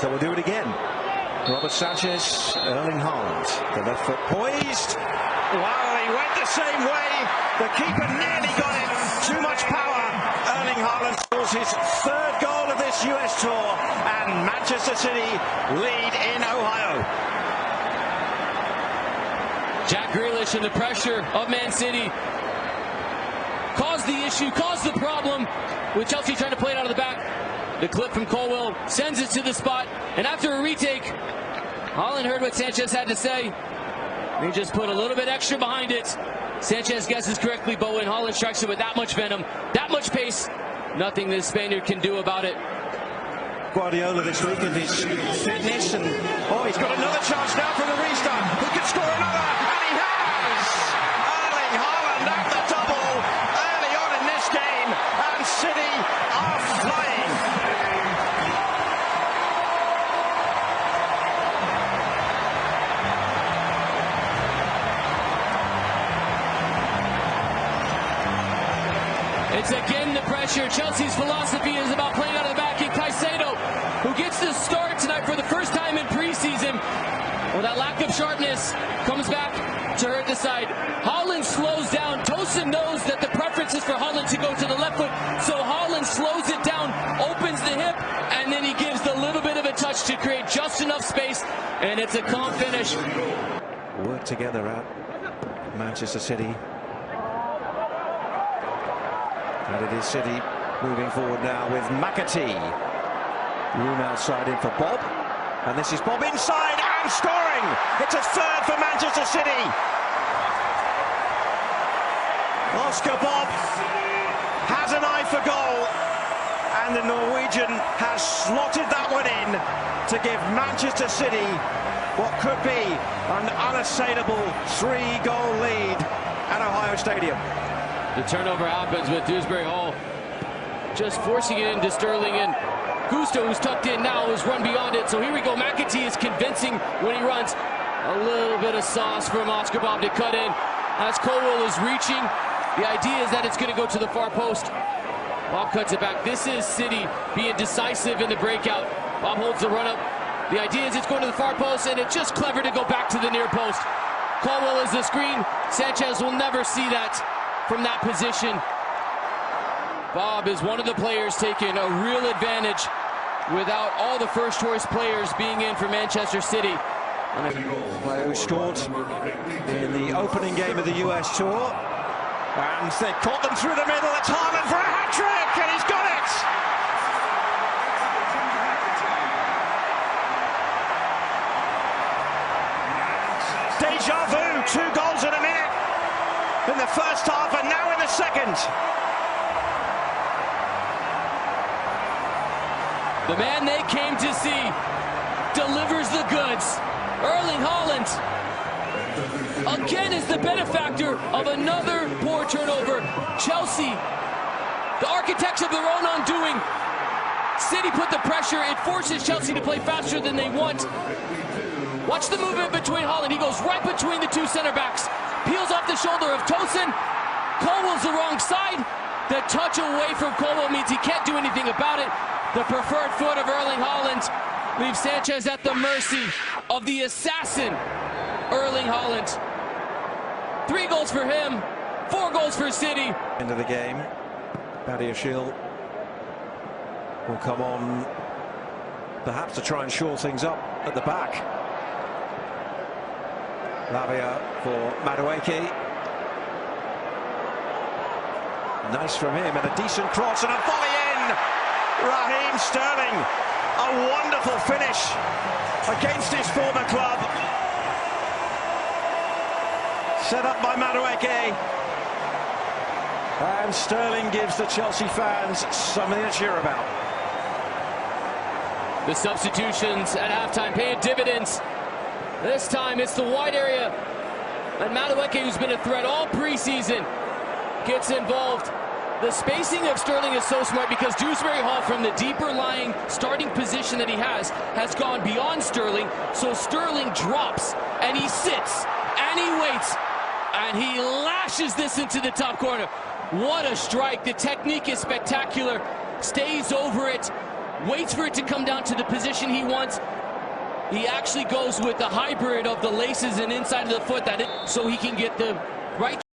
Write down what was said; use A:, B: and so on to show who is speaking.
A: So we'll do it again. Robert Sanchez, Erling Haaland, the left foot poised. Well, he went the same way. The keeper nearly got it. Too much power. Erling Haaland scores his third goal of this US tour, and Manchester City lead in Ohio.
B: Jack Grealish and the pressure of Man City caused the issue, caused the problem, with Chelsea trying to play it out of the back. The clip from Colwill sends it to the spot, and after a retake, Haaland heard what Sanchez had to say. He just put a little bit extra behind it. Sanchez guesses correctly, but when Haaland strikes it with that much venom, that much pace, nothing this Spaniard can do about it.
A: Guardiola this week and his fitness, and he's got another chance now from the restart. He could score another, and he has! Erling Haaland at the double early on in this game, and City are flying.
B: It's again the pressure. Chelsea's philosophy is about playing out of the back. And Caicedo, who gets the start tonight for the first time in preseason. Well, that lack of sharpness comes back to hurt the side. Haaland slows down. Tosin knows that the preference is for Haaland to go to the left foot, so Haaland slows it down, opens the hip, and then he gives the little bit of a touch to create just enough space, and it's a calm finish.
A: Work together at Manchester City. And it is City moving forward now with McAtee. Room outside in for Bob. And this is Bob inside and scoring! It's a third for Manchester City. Oscar Bob has an eye for goal. And the Norwegian has slotted that one in to give Manchester City what could be an unassailable 3-goal lead at Ohio Stadium.
B: The turnover happens with Dewsbury Hall just forcing it into Sterling, and Gusto, who's tucked in now, has run beyond it. So here we go. McAtee is convincing when he runs. A little bit of sauce from Oscar Bob to cut in as Colwill is reaching. The idea is that it's going to go to the far post. Bob cuts it back. This is City being decisive in the breakout. Bob holds the run up. The idea is it's going to the far post, and it's just clever to go back to the near post. Colwill is the screen. Sanchez will never see that from that position. Bob is one of the players taking a real advantage without all the first choice players being in for Manchester City.
A: Player who scored in the opening game of the US Tour, and they caught them through the middle. It's Haaland for a hat-trick, and he's got it! Deja vu, 2 goals in a minute in the first half, and now in the second.
B: The man they came to see delivers the goods. Erling Haaland again is the benefactor of another poor turnover. Chelsea, the architects of their own undoing. City put the pressure. It forces Chelsea to play faster than they want. Watch the movement between Haaland. He goes right between the two center backs. Peels off the shoulder of Tosin. Colwill's the wrong side. The touch away from Colwill means he can't do anything about it. The preferred foot of Erling Haaland leaves Sanchez at the mercy of the assassin, Erling Haaland. 3 goals for him, 4 goals for City.
A: End of the game. Badiashile will come on, perhaps to try and shore things up at the back. Lavia for Madueke. Nice from him, and a decent cross and a volley in. Raheem Sterling, a wonderful finish against his former club. Set up by Madueke. And Sterling gives the Chelsea fans something to cheer about.
B: The substitutions at halftime paying dividends. This time it's the wide area. And Madueke, who's been a threat all preseason, gets involved. The spacing of Sterling is so smart because Dewsbury Hall, from the deeper lying starting position that he has gone beyond Sterling. So Sterling drops and he sits and he waits and he lashes this into the top corner. What a strike. The technique is spectacular. Stays over it. waits for it to come down to the position he wants. He actually goes with the hybrid of the laces and inside of the foot, so he can get the right